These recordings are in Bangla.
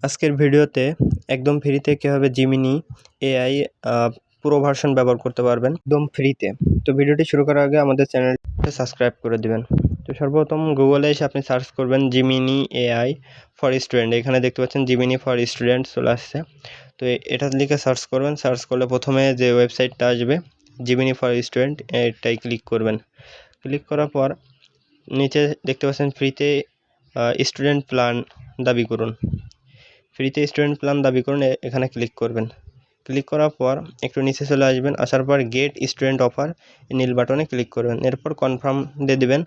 আজকের ভিডিওতে একদম ফ্রিতে কীভাবে জিমিনি এআই পুরো ভার্সন ব্যবহার করতে পারবেন একদম ফ্রিতে। তো ভিডিওটি শুরু করার আগে আমাদের চ্যানেলটি সাবস্ক্রাইব করে দিবেন। তো সর্বপ্রথম গুগলে এসে আপনি সার্চ করবেন জিমিনি এআই ফর স্টুডেন্ট। এখানে দেখতে পাচ্ছেন জিমিনি ফর স্টুডেন্ট চলে আসছে। তো এটা লিখে সার্চ করবেন। সার্চ করলে প্রথমে যে ওয়েবসাইটটা আসবে জিমিনি ফর স্টুডেন্ট, এটাই ক্লিক করবেন। ক্লিক করার পর নিচে দেখতে পাচ্ছেন ফ্রিতে স্টুডেন্ট প্ল্যান দাবি করুন। ফ্রিতে স্টুডেন্ট প্ল্যান দাবি করুন, এখানে ক্লিক করবেন। ক্লিক করার পর একটু নিচে চলে আসবেন। আসার পর গেট স্টুডেন্ট অফার নীল বাটনে ক্লিক করবেন। এরপর কনফার্ম দিয়ে দিবেন।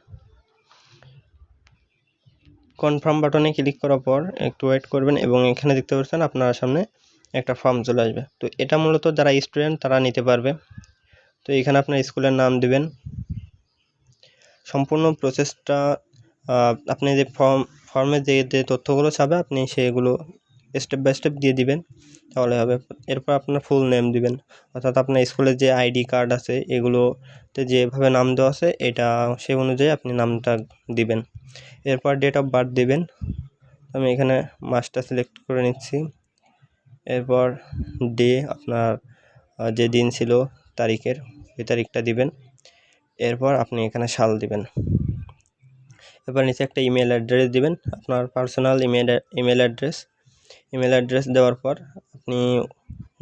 কনফার্ম বাটনে ক্লিক করার পর একটু ওয়েট করবেন এবং এখানে দেখতে পাচ্ছেন আপনার সামনে একটা ফর্ম চলে আসবে। তো এটা মূলত যারা স্টুডেন্ট তারা নিতে পারবে। তো এখানে আপনার স্কুলের নাম দিবেন। সম্পূর্ণ প্রসেসটা আপনি যে ফর্মে যে তথ্যগুলো চাবে আপনি সেগুলো স্টেপ বাই স্টেপ দিয়ে দিবেন, তাহলে হবে। এরপর আপনার ফুল নেম দিবেন, অর্থাৎ আপনার স্কুলের যে আইডি কার্ড আছে এগুলোতে যেভাবে নাম দেওয়া আছে এটা সেই অনুযায়ী আপনি নামটা দিবেন। এরপর ডেট অফ বার্থ দিবেন। আমি এখানে মাসটা সিলেক্ট করে নিচ্ছি। এরপর ডে আপনার যে দিন ছিল তারিখের ওই তারিখটা দিবেন। এরপর আপনি এখানে সাল দিবেন। এরপর নিচে একটা ইমেল অ্যাড্রেস দিবেন, আপনার পার্সোনাল ইমেল অ্যাড্রেস দেওয়ার পর আপনি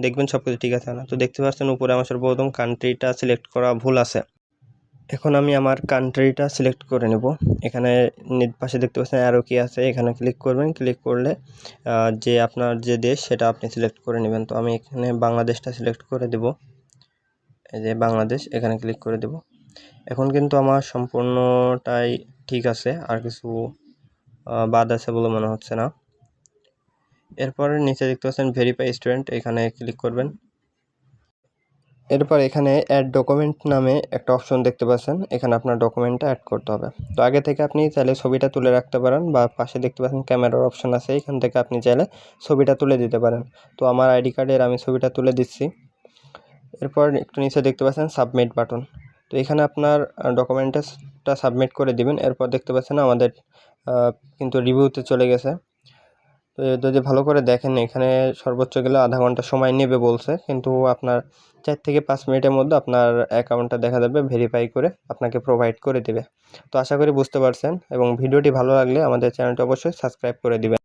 দেখবেন সব কিছু ঠিক আছে না। তো দেখতে পাচ্ছেন উপরে আমার সর্বপ্রথম কান্ট্রিটা সিলেক্ট করা ভুল আছে। এখন আমি আমার কান্ট্রিটা সিলেক্ট করে নেব। এখানে পাশে দেখতে পাচ্ছেন অ্যারো কি আছে, এখানে ক্লিক করবেন। ক্লিক করলে যে আপনার যে দেশ সেটা আপনি সিলেক্ট করে নেবেন। তো আমি এখানে বাংলাদেশটা সিলেক্ট করে দেব। এই যে বাংলাদেশ, এখানে ক্লিক করে দেব। এখন কিন্তু আমার সম্পূর্ণটাই ঠিক আছে, আর কিছু বাদ আছে বলে মনে হচ্ছে না। এরপর নিচে দেখতে পাচ্ছেন ভেরিফাই স্টুডেন্ট, এখানে ক্লিক করবেন। এরপর এখানে অ্যাড ডকুমেন্ট নামে একটা অপশন দেখতে পাচ্ছেন, এখানে আপনার ডকুমেন্টটা অ্যাড করতে হবে। তো আগে থেকে আপনি চাইলে ছবিটা তুলে রাখতে পারেন, বা পাশে দেখতে পাচ্ছেন ক্যামেরার অপশন আছে, এখান থেকে আপনি চাইলে ছবিটা তুলে দিতে পারেন। তো আমার আইডি কার্ডের আমি ছবিটা তুলে দিচ্ছি। এরপর একটু নিচে দেখতে পাচ্ছেন সাবমিট বাটন। তো এখানে আপনার ডকুমেন্টটা সাবমিট করে দিবেন। এরপর দেখতে পাচ্ছেন আমাদের কিন্তু রিভিউতে চলে গেছে। তো যদি ভালো করে দেখেন এখানে সর্বোচ্চ গেলে আধা ঘন্টা সময় নেবে বলছে, কিন্তু আপনার 4 থেকে 5 মিনিটের মধ্যে আপনার অ্যাকাউন্টটা দেখা যাবে, ভেরিফাই করে আপনাকে প্রোভাইড করে দেবে। তো আশা করি বুঝতে পারছেন, এবং ভিডিওটি ভালো লাগলে আমাদের চ্যানেলটি অবশ্যই সাবস্ক্রাইব করে দিবেন।